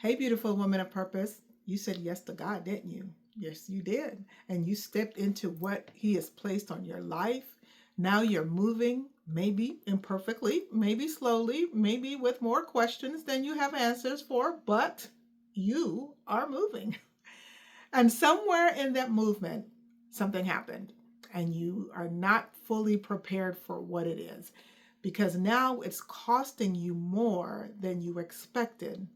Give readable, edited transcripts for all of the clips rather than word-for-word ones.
Hey, beautiful woman of purpose. You said yes to God, didn't you? Yes, you did. And you stepped into what He has placed on your life. Now you're moving, maybe imperfectly, maybe slowly, maybe with more questions than you have answers for, but you are moving. And somewhere in that movement, something happened, and you are not fully prepared for what it is because now it's costing you more than you expected.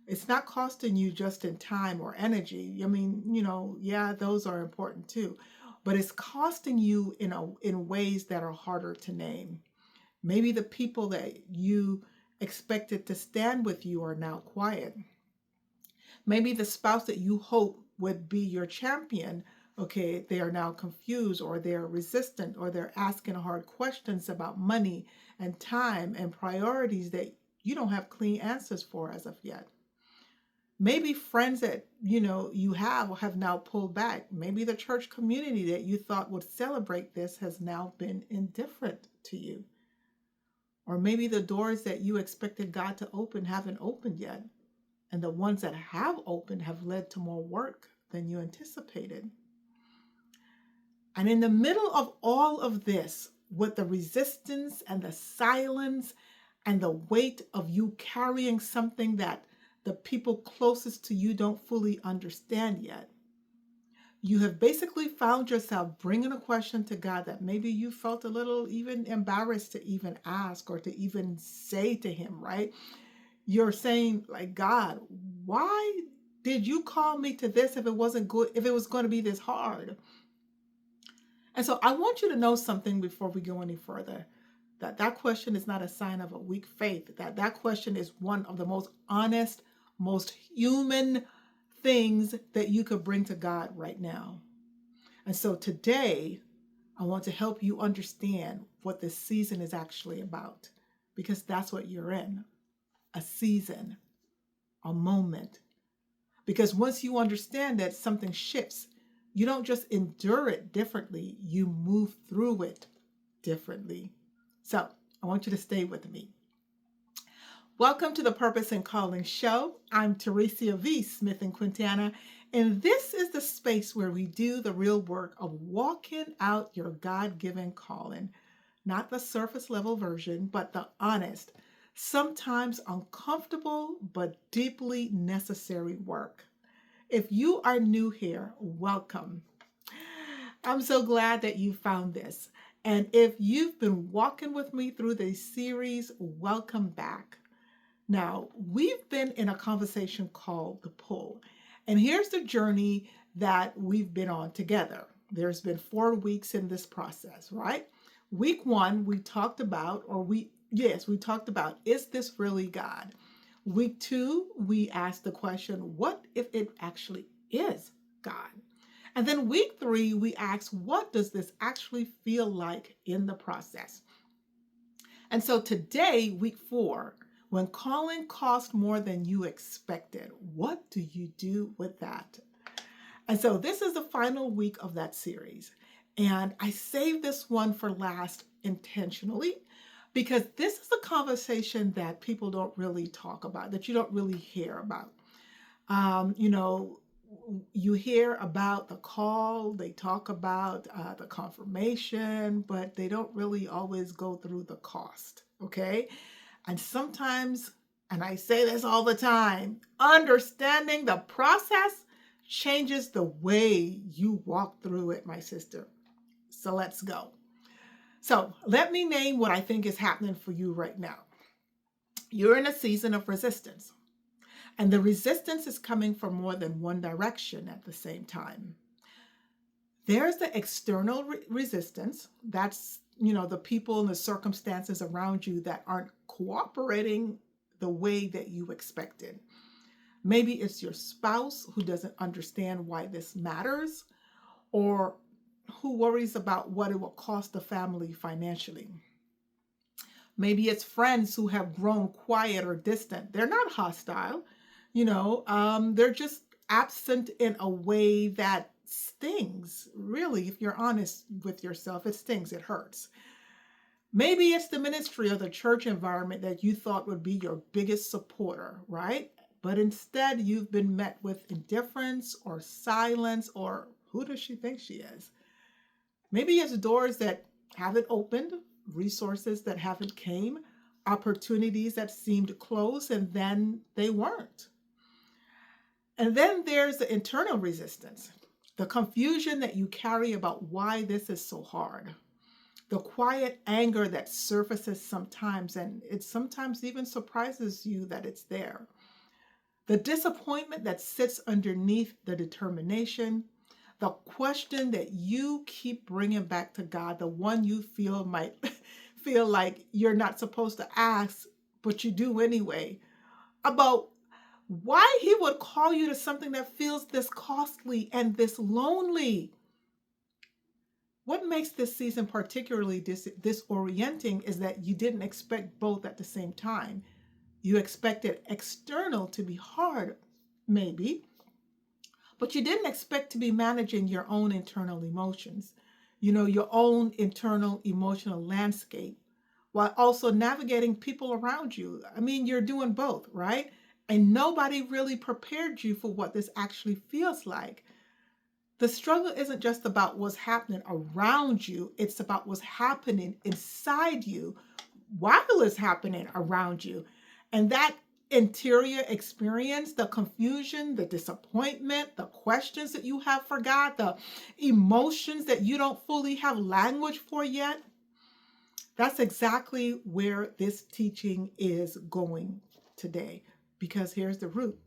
It's not costing you just in time or energy. I mean, yeah, those are important too, but it's costing you in ways that are harder to name. Maybe the people that you expected to stand with you are now quiet. Maybe the spouse that you hope would be your champion, okay, they are now confused or they're resistant or they're asking hard questions about money and time and priorities that you don't have clean answers for as of yet. Maybe friends that you have now pulled back. Maybe the church community that you thought would celebrate this has now been indifferent to you. Or maybe the doors that you expected God to open haven't opened yet. And the ones that have opened have led to more work than you anticipated. And in the middle of all of this, with the resistance and the silence and the weight of you carrying something that the people closest to you don't fully understand yet, you have basically found yourself bringing a question to God that maybe you felt a little even embarrassed to even ask or to even say to Him, right? You're saying, like, God, why did you call me to this if it wasn't good, if it was going to be this hard? And so I want you to know something before we go any further, that question is not a sign of a weak faith, that question is one of the most honest, most human things that you could bring to God right now. And so today, I want to help you understand what this season is actually about, because that's what you're in, a season, a moment. Because once you understand that something shifts, you don't just endure it differently, you move through it differently. So I want you to stay with me. Welcome to the Purpose and Calling Show. I'm Teresa V. Smithen-Quintana, and this is the space where we do the real work of walking out your God-given calling. Not the surface level version, but the honest, sometimes uncomfortable, but deeply necessary work. If you are new here, welcome. I'm so glad that you found this. And if you've been walking with me through this series, welcome back. Now, we've been in a conversation called The Pull. And here's the journey that we've been on together. There's been 4 weeks in this process, right? Week 1, we talked about, is this really God? Week 2, we asked the question, what if it actually is God? And then week 3, we asked, what does this actually feel like in the process? And so today, week 4, when calling costs more than you expected, what do you do with that? And so this is the final week of that series. And I saved this one for last intentionally because this is a conversation that people don't really talk about, that you don't really hear about. You hear about the call, they talk about the confirmation, but they don't really always go through the cost, okay? And sometimes, and I say this all the time, understanding the process changes the way you walk through it, my sister. So let's go. So let me name what I think is happening for you right now. You're in a season of resistance. And the resistance is coming from more than one direction at the same time. There's the external resistance. That's, the people and the circumstances around you that aren't cooperating the way that you expected. Maybe it's your spouse who doesn't understand why this matters, or who worries about what it will cost the family financially. Maybe it's friends who have grown quiet or distant. They're not hostile. They're just absent in a way that stings. Really, if you're honest with yourself, it stings, it hurts. Maybe it's the ministry or the church environment that you thought would be your biggest supporter, right? but instead you've been met with indifference or silence or who does she think she is? Maybe it's doors that haven't opened, resources that haven't came, opportunities that seemed close and then they weren't. And then there's the internal resistance, the confusion that you carry about why this is so hard, the quiet anger that surfaces sometimes, and it sometimes even surprises you that it's there, the disappointment that sits underneath the determination, the question that you keep bringing back to God, the one you feel might feel like you're not supposed to ask, but you do anyway, about why he would call you to something that feels this costly and this lonely. What makes this season particularly disorienting is that you didn't expect both at the same time. You expected external to be hard, maybe, but you didn't expect to be managing your own internal emotions, your own internal emotional landscape, while also navigating people around you. I mean, you're doing both, right? And nobody really prepared you for what this actually feels like. The struggle isn't just about what's happening around you, it's about what's happening inside you while it's happening around you. And that interior experience, the confusion, the disappointment, the questions that you have forgot, the emotions that you don't fully have language for yet, that's exactly where this teaching is going today. Because here's the root.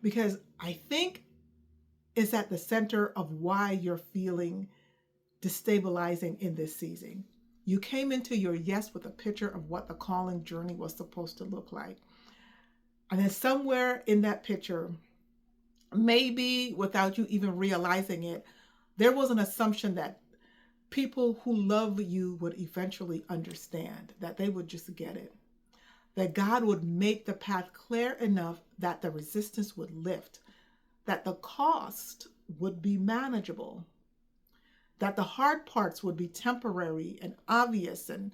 Because I think it's at the center of why you're feeling destabilizing in this season. You came into your yes with a picture of what the calling journey was supposed to look like. And then somewhere in that picture, maybe without you even realizing it, there was an assumption that people who love you would eventually understand, that they would just get it, that God would make the path clear enough that the resistance would lift, that the cost would be manageable, that the hard parts would be temporary and obvious and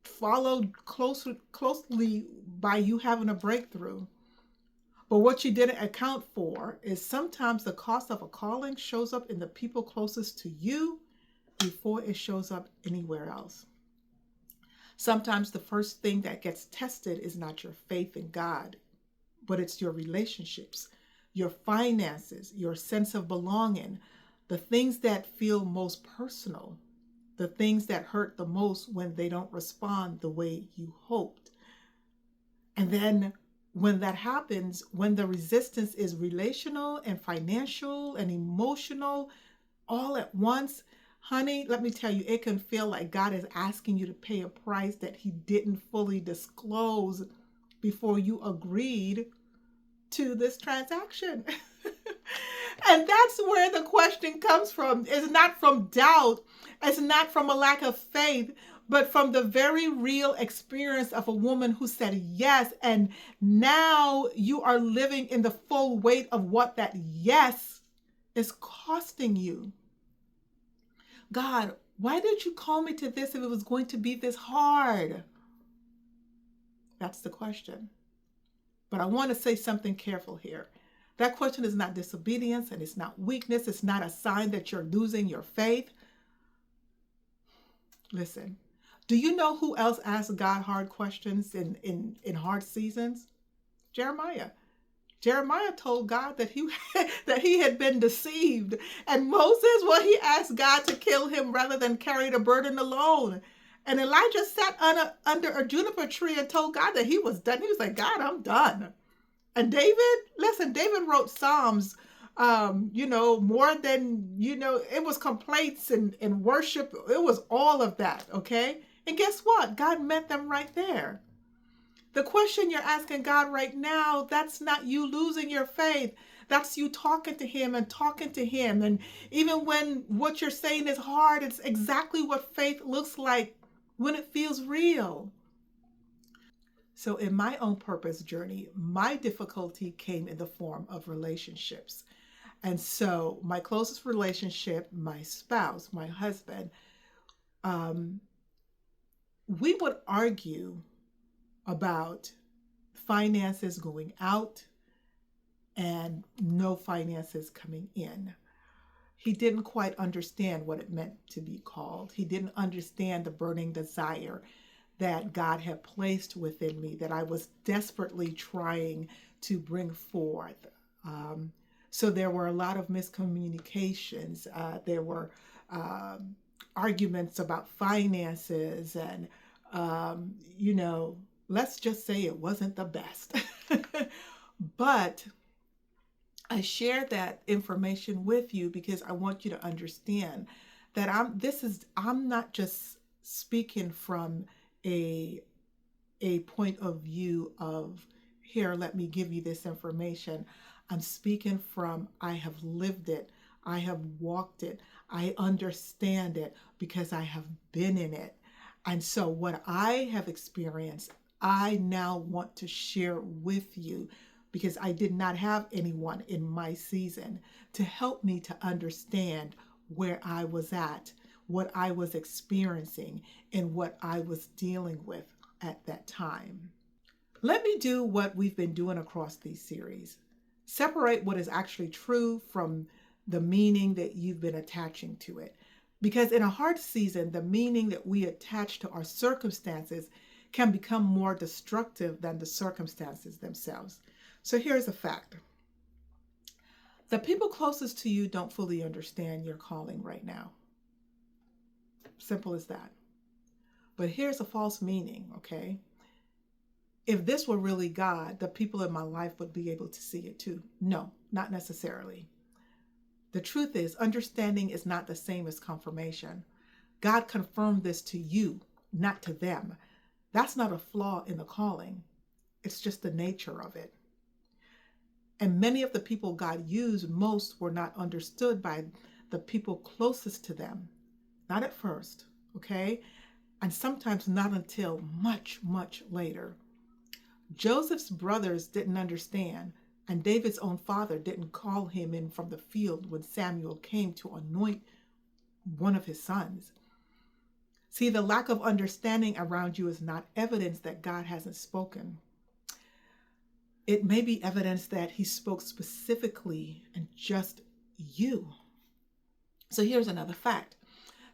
followed closely by you having a breakthrough. But what you didn't account for is sometimes the cost of a calling shows up in the people closest to you before it shows up anywhere else. Sometimes the first thing that gets tested is not your faith in God, but it's your relationships, your finances, your sense of belonging, the things that feel most personal, the things that hurt the most when they don't respond the way you hoped. And then when that happens, when the resistance is relational and financial and emotional all at once, honey, let me tell you, it can feel like God is asking you to pay a price that he didn't fully disclose before you agreed to this transaction. And that's where the question comes from. It's not from doubt. It's not from a lack of faith, but from the very real experience of a woman who said yes. And now you are living in the full weight of what that yes is costing you. God, why did you call me to this if it was going to be this hard? That's the question. But I want to say something careful here. That question is not disobedience and it's not weakness. It's not a sign that you're losing your faith. Listen, do you know who else asked God hard questions in hard seasons? Jeremiah. Jeremiah told God that he had been deceived. And Moses, well, he asked God to kill him rather than carry the burden alone. And Elijah sat under a juniper tree and told God that he was done. He was like, God, I'm done. And David wrote Psalms, more than, it was complaints and worship. It was all of that, okay? And guess what? God met them right there. The question you're asking God right now, that's not you losing your faith. That's you talking to him and talking to him. And even when what you're saying is hard, it's exactly what faith looks like when it feels real. So in my own purpose journey, my difficulty came in the form of relationships. And so my closest relationship, my spouse, my husband, we would argue about finances going out and no finances coming in. He didn't quite understand what it meant to be called. He didn't understand the burning desire that God had placed within me, that I was desperately trying to bring forth. So there were a lot of miscommunications. There were arguments about finances, and, let's just say it wasn't the best. But I shared that information with you because I want you to understand that I'm not just speaking from a point of view of, here, let me give you this information. I'm speaking from, I have lived it. I have walked it. I understand it because I have been in it. And so what I have experienced, I now want to share with you, because I did not have anyone in my season to help me to understand where I was at, what I was experiencing, and what I was dealing with at that time. Let me do what we've been doing across these series. Separate what is actually true from the meaning that you've been attaching to it. Because in a hard season, the meaning that we attach to our circumstances can become more destructive than the circumstances themselves. So here's a fact. The people closest to you don't fully understand your calling right now. Simple as that. But here's a false meaning, okay? If this were really God, the people in my life would be able to see it too. No, not necessarily. The truth is, understanding is not the same as confirmation. God confirmed this to you, not to them. That's not a flaw in the calling. It's just the nature of it. And many of the people God used most were not understood by the people closest to them. Not at first, okay? And sometimes not until much, much later. Joseph's brothers didn't understand, and David's own father didn't call him in from the field when Samuel came to anoint one of his sons. See, the lack of understanding around you is not evidence that God hasn't spoken. It may be evidence that he spoke specifically and just you. So here's another fact,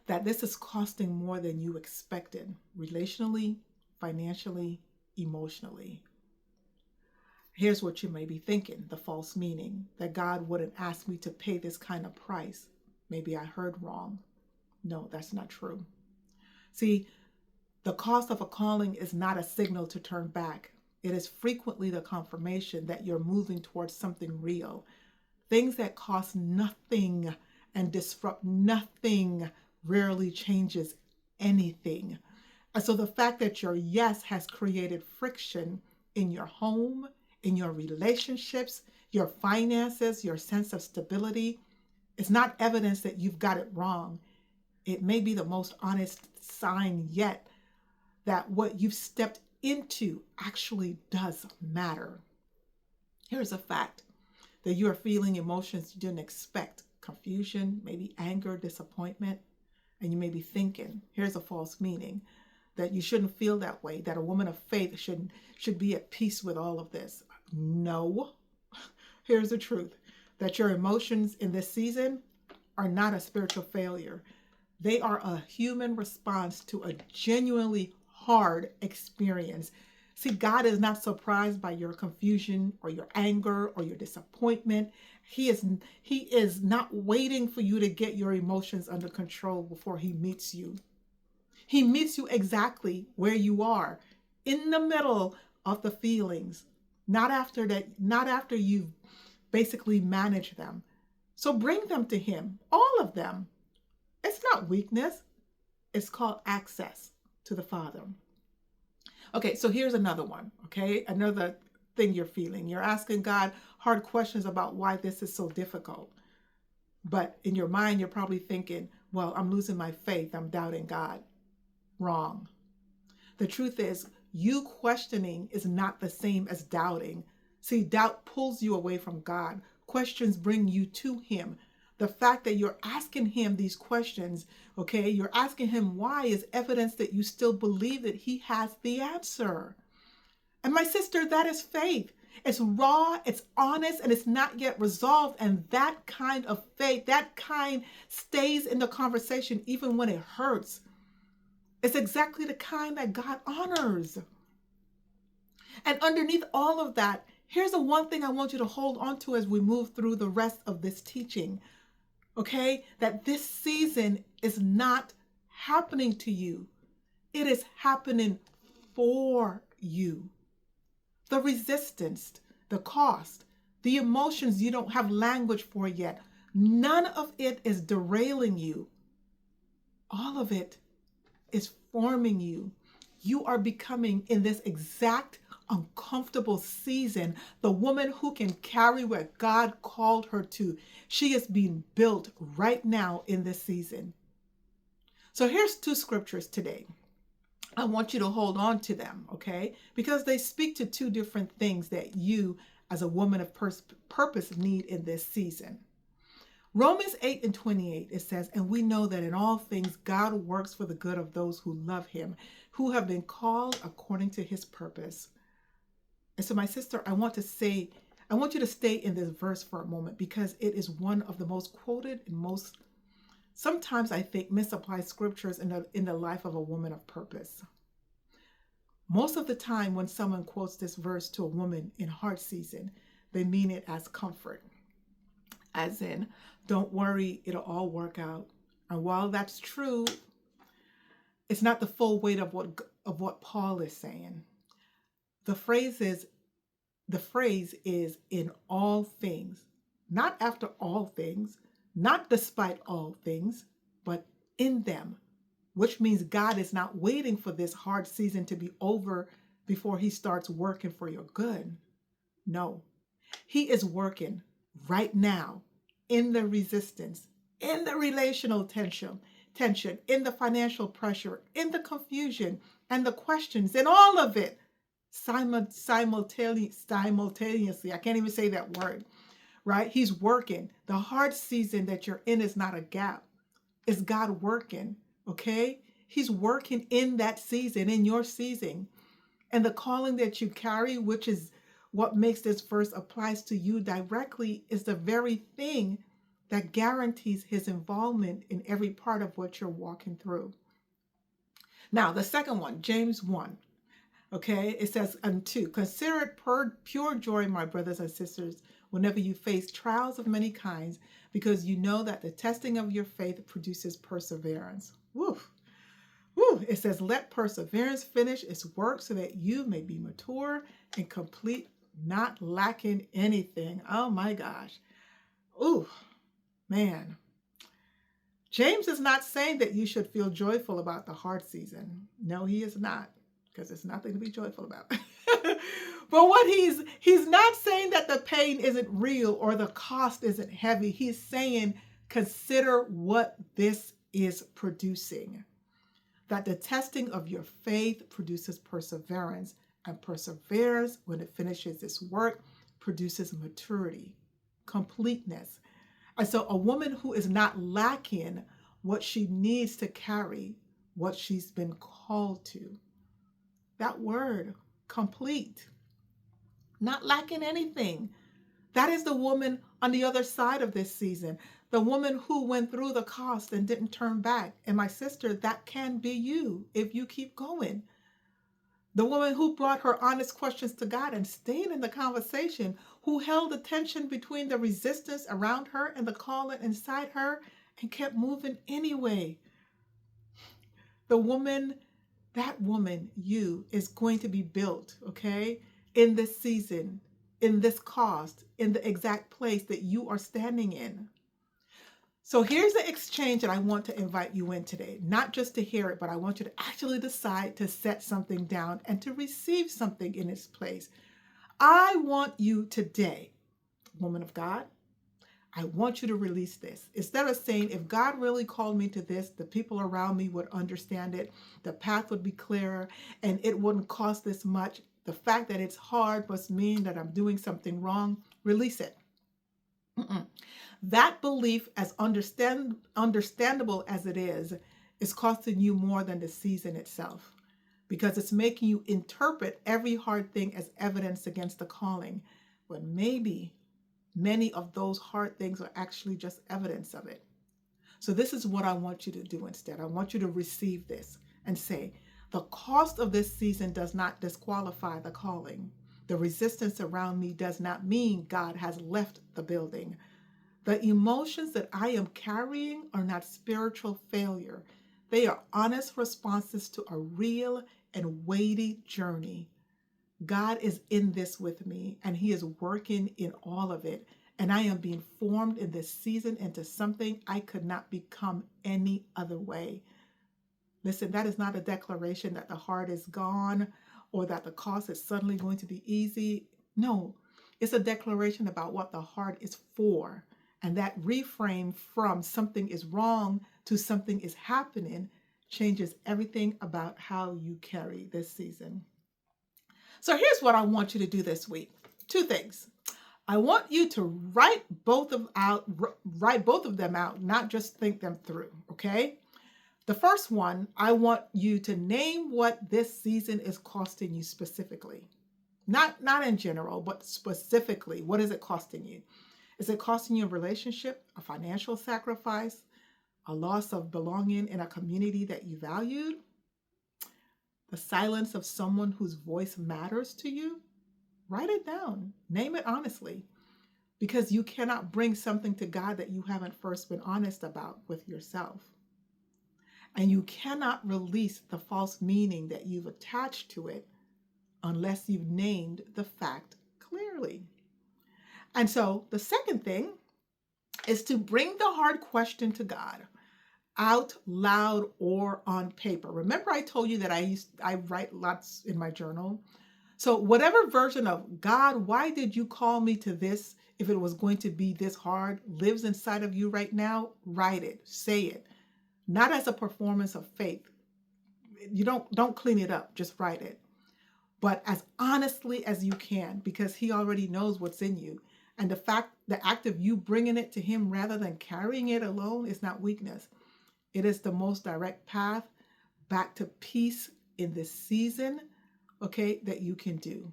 that this is costing more than you expected, relationally, financially, emotionally. Here's what you may be thinking, the false meaning, that God wouldn't ask me to pay this kind of price. Maybe I heard wrong. No, that's not true. See, the cost of a calling is not a signal to turn back. It is frequently the confirmation that you're moving towards something real. Things that cost nothing and disrupt nothing rarely changes anything. And so the fact that your yes has created friction in your home, in your relationships, your finances, your sense of stability, is not evidence that you've got it wrong. It may be the most honest sign yet that what you've stepped into actually does matter. Here's a fact, that you are feeling emotions you didn't expect, confusion, maybe anger, disappointment, and you may be thinking, here's a false meaning, that you shouldn't feel that way, that a woman of faith should be at peace with all of this. No. Here's the truth, that your emotions in this season are not a spiritual failure. They are a human response to a genuinely hard experience. See, God is not surprised by your confusion or your anger or your disappointment. He is not waiting for you to get your emotions under control before he meets you. He meets you exactly where you are, in the middle of the feelings, not after you've basically managed them. So bring them to him, all of them. It's not weakness. It's called access to the Father. Okay, so here's another one, okay? Another thing you're feeling. You're asking God hard questions about why this is so difficult. But in your mind, you're probably thinking, well, I'm losing my faith. I'm doubting God. Wrong. The truth is, you questioning is not the same as doubting. See, doubt pulls you away from God. Questions bring you to him. The fact that you're asking him these questions, okay, you're asking him why, is evidence that you still believe that he has the answer. And my sister, that is faith. It's raw, it's honest, and it's not yet resolved. And that kind of faith, that kind stays in the conversation even when it hurts. It's exactly the kind that God honors. And underneath all of that, here's the one thing I want you to hold on to as we move through the rest of this teaching. Okay? That this season is not happening to you. It is happening for you. The resistance, the cost, the emotions you don't have language for yet, none of it is derailing you. All of it is forming you. You are becoming, in this exact uncomfortable season, the woman who can carry what God called her to. She is being built right now in this season. So here's 2 scriptures today. I want you to hold on to them, okay? Because they speak to 2 different things that you, as a woman of purpose, need in this season. Romans 8:28, it says, and we know that in all things God works for the good of those who love him, who have been called according to his purpose. And so, my sister, I want you to stay in this verse for a moment, because it is one of the most quoted and most, sometimes I think, misapplied scriptures in the life of a woman of purpose. Most of the time when someone quotes this verse to a woman in hard season, they mean it as comfort. As in, don't worry, it'll all work out. And while that's true, it's not the full weight of what Paul is saying. The phrase is in all things, not after all things, not despite all things, but in them, which means God is not waiting for this hard season to be over before he starts working for your good. No, he is working right now in the resistance, in the relational tension, in the financial pressure, in the confusion and the questions, and all of it simultaneously. I can't even say that word, right? He's working. The hard season that you're in is not a gap. It's God working, okay? He's working in that season, in your season. And the calling that you carry, which is what makes this verse applies to you directly, is the very thing that guarantees his involvement in every part of what you're walking through. Now, the second one, James 1, okay, it says, and 2, consider it pure joy, my brothers and sisters, whenever you face trials of many kinds, because you know that the testing of your faith produces perseverance. Woo. Woo. It says, let perseverance finish its work so that you may be mature and complete, not lacking anything. Oh my gosh. Ooh, man. James is not saying that you should feel joyful about the hard season. No, he is not, because there's nothing to be joyful about. But what he's not saying that the pain isn't real or the cost isn't heavy. He's saying, consider what this is producing. That the testing of your faith produces perseverance, and perseverance, when it finishes its work, produces maturity, completeness. And so a woman who is not lacking what she needs to carry what she's been called to. That word, complete, not lacking anything. That is the woman on the other side of this season. The woman who went through the cost and didn't turn back. And my sister, that can be you if you keep going. The woman who brought her honest questions to God and stayed in the conversation, who held the tension between the resistance around her and the calling inside her and kept moving anyway. The woman, that woman, you, is going to be built, okay, in this season, in this cost, in the exact place that you are standing in. So here's the exchange that I want to invite you in today, not just to hear it, but I want you to actually decide to set something down and to receive something in its place. I want you today, woman of God, I want you to release this. Instead of saying, if God really called me to this, the people around me would understand it, the path would be clearer, and it wouldn't cost this much. The fact that it's hard must mean that I'm doing something wrong. Release it. That belief, as understandable as it is costing you more than the season itself. because it's making you interpret every hard thing as evidence against the calling, when maybe many of those hard things are actually just evidence of it. So this is what I want you to do instead. I want you to receive this and say, the cost of this season does not disqualify the calling. The resistance around me does not mean God has left the building. The emotions that I am carrying are not spiritual failure. They are honest responses to a real and weighty journey. God is in this with me, and He is working in all of it. And I am being formed in this season into something I could not become any other way. Listen, that is not a declaration that the hard is gone or that the cost is suddenly going to be easy. No, it's a declaration about what the hard is for. And that reframe from something is wrong to something is happening changes everything about how you carry this season. So here's what I want you to do this week. 2 things. I want you to write both of them out, not just think them through, okay? The first one, I want you to name what this season is costing you specifically. Not in general, but specifically. What is it costing you? Is it costing you a relationship, a financial sacrifice, a loss of belonging in a community that you valued, the silence of someone whose voice matters to you? Write it down. Name it honestly, because you cannot bring something to God that you haven't first been honest about with yourself. And you cannot release the false meaning that you've attached to it unless you've named the fact clearly. And so the second thing is to bring the hard question to God out loud or on paper. Remember I told you that I write lots in my journal? So whatever version of God, why did you call me to this if it was going to be this hard, lives inside of you right now, write it, say it. Not as a performance of faith. You don't clean it up, just write it. But as honestly as you can, because He already knows what's in you. And the act of you bringing it to Him rather than carrying it alone is not weakness. It is the most direct path back to peace in this season, okay, that you can do.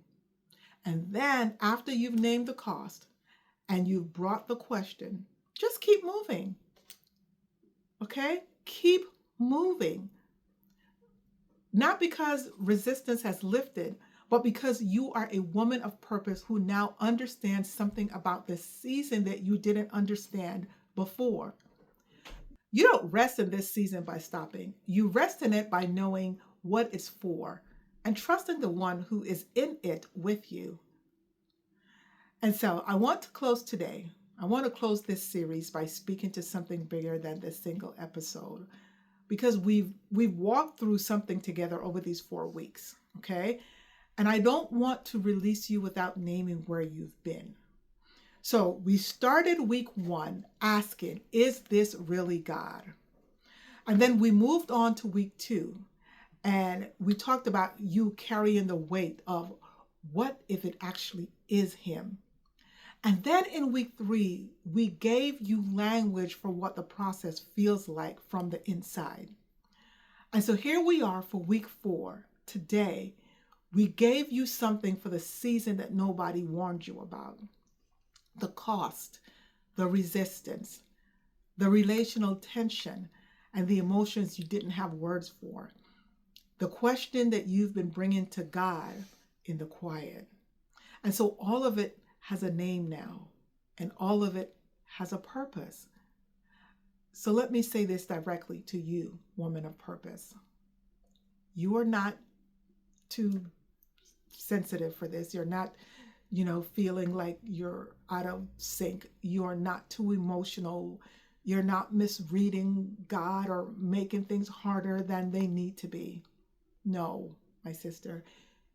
And then after you've named the cost and you've brought the question, just keep moving, okay? Keep moving. Not because resistance has lifted, but because you are a woman of purpose who now understands something about this season that you didn't understand before. You don't rest in this season by stopping. You rest in it by knowing what it's for and trusting the one who is in it with you. And so I want to close today. I want to close this series by speaking to something bigger than this single episode, because we've walked through something together over these 4 weeks, okay? And I don't want to release you without naming where you've been. So we started week 1 asking, is this really God? And then we moved on to week 2, and we talked about you carrying the weight of what if it actually is Him? And then in week 3, we gave you language for what the process feels like from the inside. And so here we are for week 4. Today, we gave you something for the season that nobody warned you about. The cost, the resistance, the relational tension, and the emotions you didn't have words for. The question that you've been bringing to God in the quiet. And so all of it has a name now, and all of it has a purpose. So let me say this directly to you, woman of purpose. You are not too sensitive for this. You're not, feeling like you're out of sync. You are not too emotional. You're not misreading God or making things harder than they need to be. No, my sister,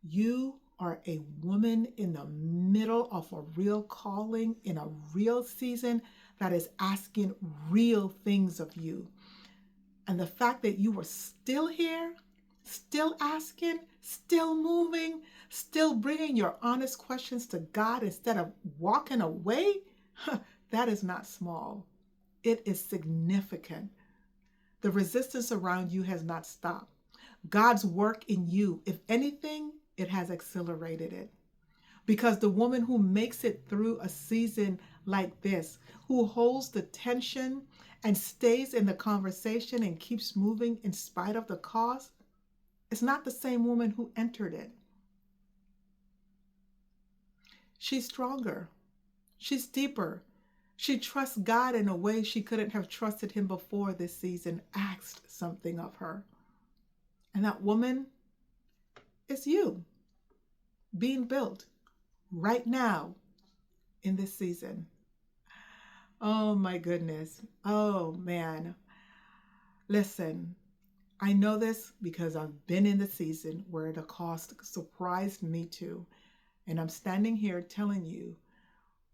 you are a woman in the middle of a real calling, in a real season that is asking real things of you. And the fact that you are still here, still asking, still moving, still bringing your honest questions to God instead of walking away, that is not small. It is significant. The resistance around you has not stopped. God's work in you, if anything, it has accelerated it. Because the woman who makes it through a season like this, who holds the tension and stays in the conversation and keeps moving in spite of the cost, is not the same woman who entered it. She's stronger. She's deeper. She trusts God in a way she couldn't have trusted him before this season asked something of her. And that woman is you being built right now in this season. Oh my goodness. Oh man. Listen, I know this because I've been in the season where the cost surprised me too. And I'm standing here telling you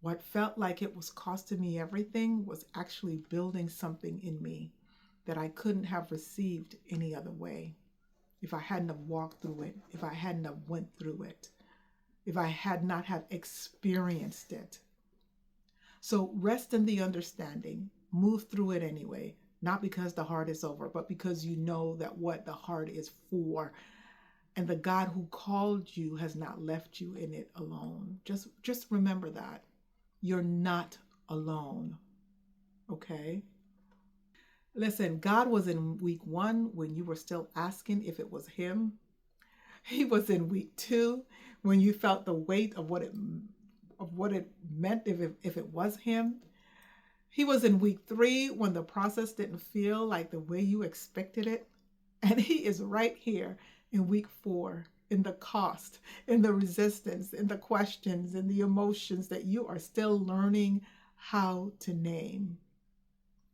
what felt like it was costing me everything was actually building something in me that I couldn't have received any other way. If I hadn't have walked through it, if I hadn't have went through it, if I had not have experienced it. So rest in the understanding, move through it anyway, not because the heart is over, but because you know that what the heart is for. And the God who called you has not left you in it alone. Just remember that. You're not alone. Okay? Listen, God was in week 1 when you were still asking if it was him. He was in week 2 when you felt the weight of what it meant if it was him. He was in week 3 when the process didn't feel like the way you expected it. And he is right here in week 4, in the cost, in the resistance, in the questions, in the emotions that you are still learning how to name.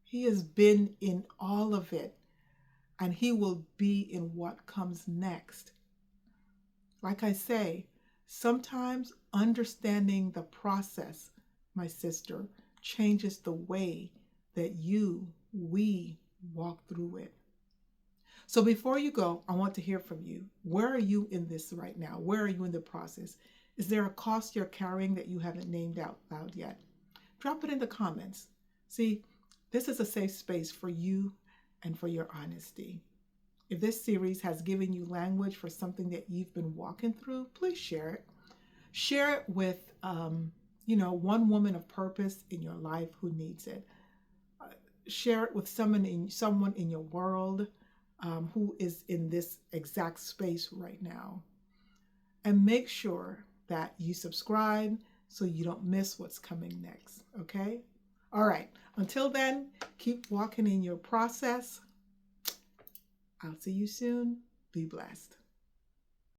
He has been in all of it, and he will be in what comes next. Like I say, sometimes understanding the process, my sister, changes the way that we walk through it. So before you go, I want to hear from you. Where are you in this right now? Where are you in the process? Is there a cost you're carrying that you haven't named out loud yet? Drop it in the comments. See, this is a safe space for you and for your honesty. If this series has given you language for something that you've been walking through, please share it. Share it with, one woman of purpose in your life who needs it. Share it with someone in your world who is in this exact space right now. And make sure that you subscribe so you don't miss what's coming next, okay? All right, until then, keep walking in your process. I'll see you soon. Be blessed.